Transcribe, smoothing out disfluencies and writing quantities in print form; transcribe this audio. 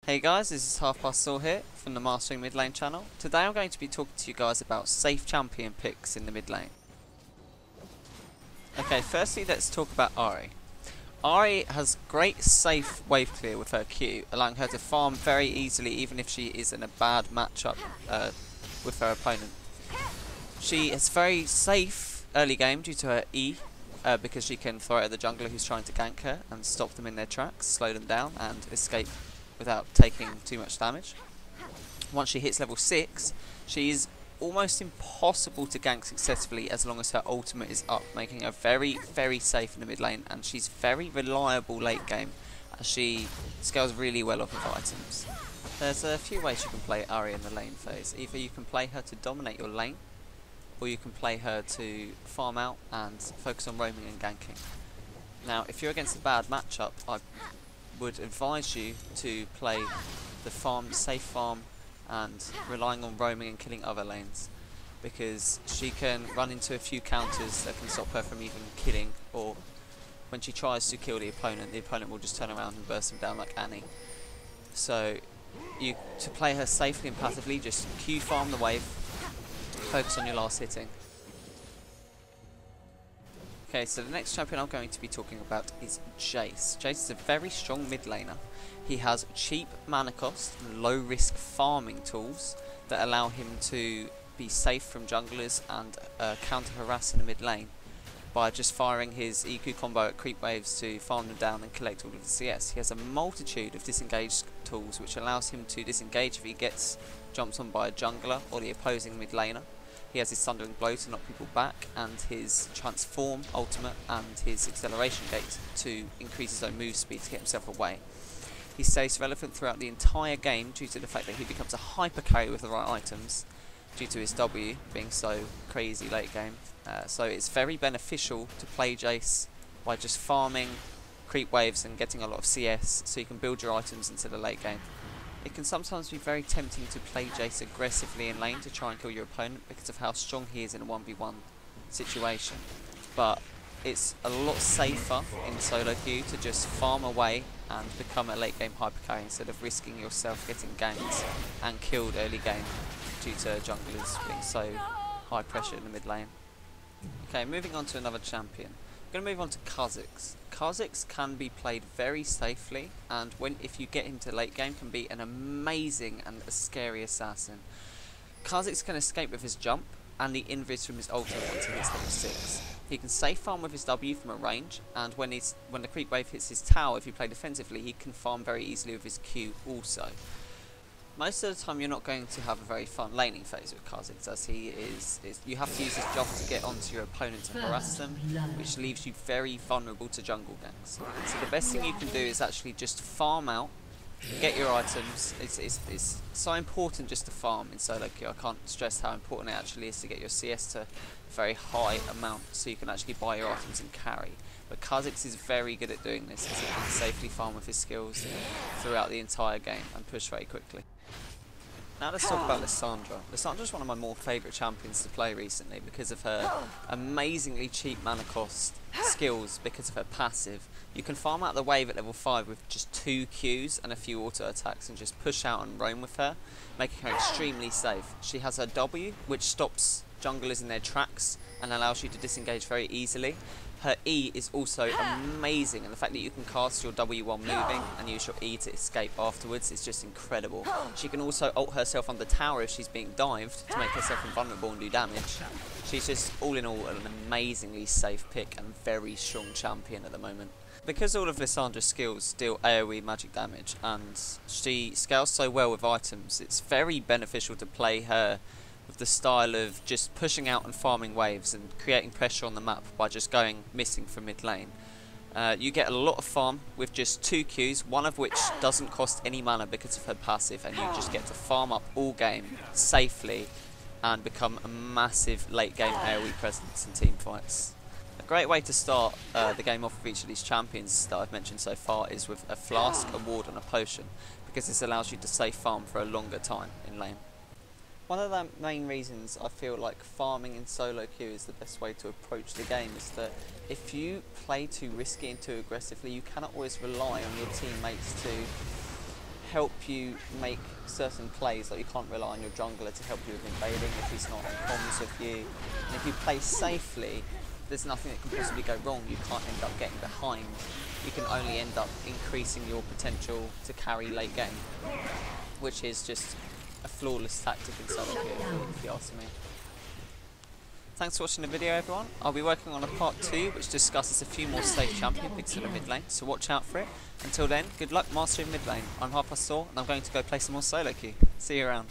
Hey guys, this is HalfPastThor here from the Mastering Mid Lane channel. Today I'm going to be talking to you guys about safe champion picks in the mid lane. Okay, firstly let's talk about Ahri. Ahri has great safe wave clear with her Q, allowing her to farm very easily even if she is in a bad matchup with her opponent. She is very safe early game due to her E, because she can throw it at the jungler who's trying to gank her and stop them in their tracks, slow them down and escape without taking too much damage. Once she hits level 6, she is almost impossible to gank successfully as long as her ultimate is up, making her very, very safe in the mid lane, and she's very reliable late game as she scales really well off of items. There's a few ways you can play Ahri in the lane phase. Either you can play her to dominate your lane, or you can play her to farm out and focus on roaming and ganking. Now, if you're against a bad matchup, I would advise you to play the safe farm and relying on roaming and killing other lanes, because she can run into a few counters that can stop her from even killing, or when she tries to kill the opponent will just turn around and burst him down like Annie. So to play her safely and passively, just Q farm the wave, focus on your last hitting. Okay, so the next champion I'm going to be talking about is Jace. Jace is a very strong mid laner. He has cheap mana cost and low risk farming tools that allow him to be safe from junglers and counter harass in the mid lane by just firing his EQ combo at creep waves to farm them down and collect all of the CS. He has a multitude of disengage tools which allows him to disengage if he gets jumped on by a jungler or the opposing mid laner. He has his Thundering Blow to knock people back, and his Transform ultimate and his Acceleration Gate to increase his own move speed to get himself away. He stays relevant throughout the entire game due to the fact that he becomes a hyper carry with the right items due to his W being so crazy late game. So it's very beneficial to play Jace by just farming creep waves and getting a lot of CS so you can build your items into the late game. It can sometimes be very tempting to play Jace aggressively in lane to try and kill your opponent because of how strong he is in a 1v1 situation, but it's a lot safer in solo queue to just farm away and become a late game hyper carry instead of risking yourself getting ganked and killed early game due to junglers being so high pressure in the mid lane. Okay, moving on to another champion. I'm going to move on to Kha'Zix. Kha'Zix can be played very safely, and if you get into late game, can be an amazing and a scary assassin. Kha'Zix can escape with his jump and the invis from his ultimate once he hits level 6. He can safe farm with his W from a range, and when the creep wave hits his tower, if you play defensively, he can farm very easily with his Q also. Most of the time you're not going to have a very fun laning phase with Kha'Zix, as you have to use his job to get onto your opponent to harass them, which leaves you very vulnerable to jungle ganks. So the best thing you can do is actually just farm out, get your items. It's so important just to farm in solo queue. I can't stress how important it actually is to get your CS to a very high amount so you can actually buy your items and carry. But Kha'Zix is very good at doing this, as he can safely farm with his skills throughout the entire game and push very quickly. Now let's talk about Lissandra. Lissandra is one of my more favourite champions to play recently because of her amazingly cheap mana cost skills, because of her passive. You can farm out the wave at level 5 with just 2 Qs and a few auto attacks and just push out and roam with her, making her extremely safe. She has her W, which stops junglers in their tracks and allows you to disengage very easily. Her E is also amazing, and the fact that you can cast your W while moving and use your E to escape afterwards is just incredible. She can also ult herself on the tower if she's being dived to make herself invulnerable and do damage. She's just all in all an amazingly safe pick and very strong champion at the moment. Because all of Lissandra's skills deal AoE magic damage and she scales so well with items, it's very beneficial to play her with the style of just pushing out and farming waves and creating pressure on the map by just going missing from mid lane. You get a lot of farm with just 2 Qs, one of which doesn't cost any mana because of her passive, and you just get to farm up all game safely and become a massive late game AoE presence in team fights. A great way to start the game off with each of these champions that I've mentioned so far is with a flask, a ward and a potion, because this allows you to safe farm for a longer time in lane. One of the main reasons I feel like farming in solo queue is the best way to approach the game is that if you play too risky and too aggressively, you cannot always rely on your teammates to help you make certain plays. Like you can't rely on your jungler to help you with invading if he's not on comms with you. And if you play safely, there's nothing that can possibly go wrong. You can't end up getting behind. You can only end up increasing your potential to carry late game, which is just a flawless tactic in solo queue, if you ask me. Thanks for watching the video, everyone. I'll be working on a part 2 which discusses a few more safe champion picks for the mid lane, so watch out for it. Until then, good luck mastering mid lane. I'm HalfPastThor and I'm going to go play some more solo queue. See you around.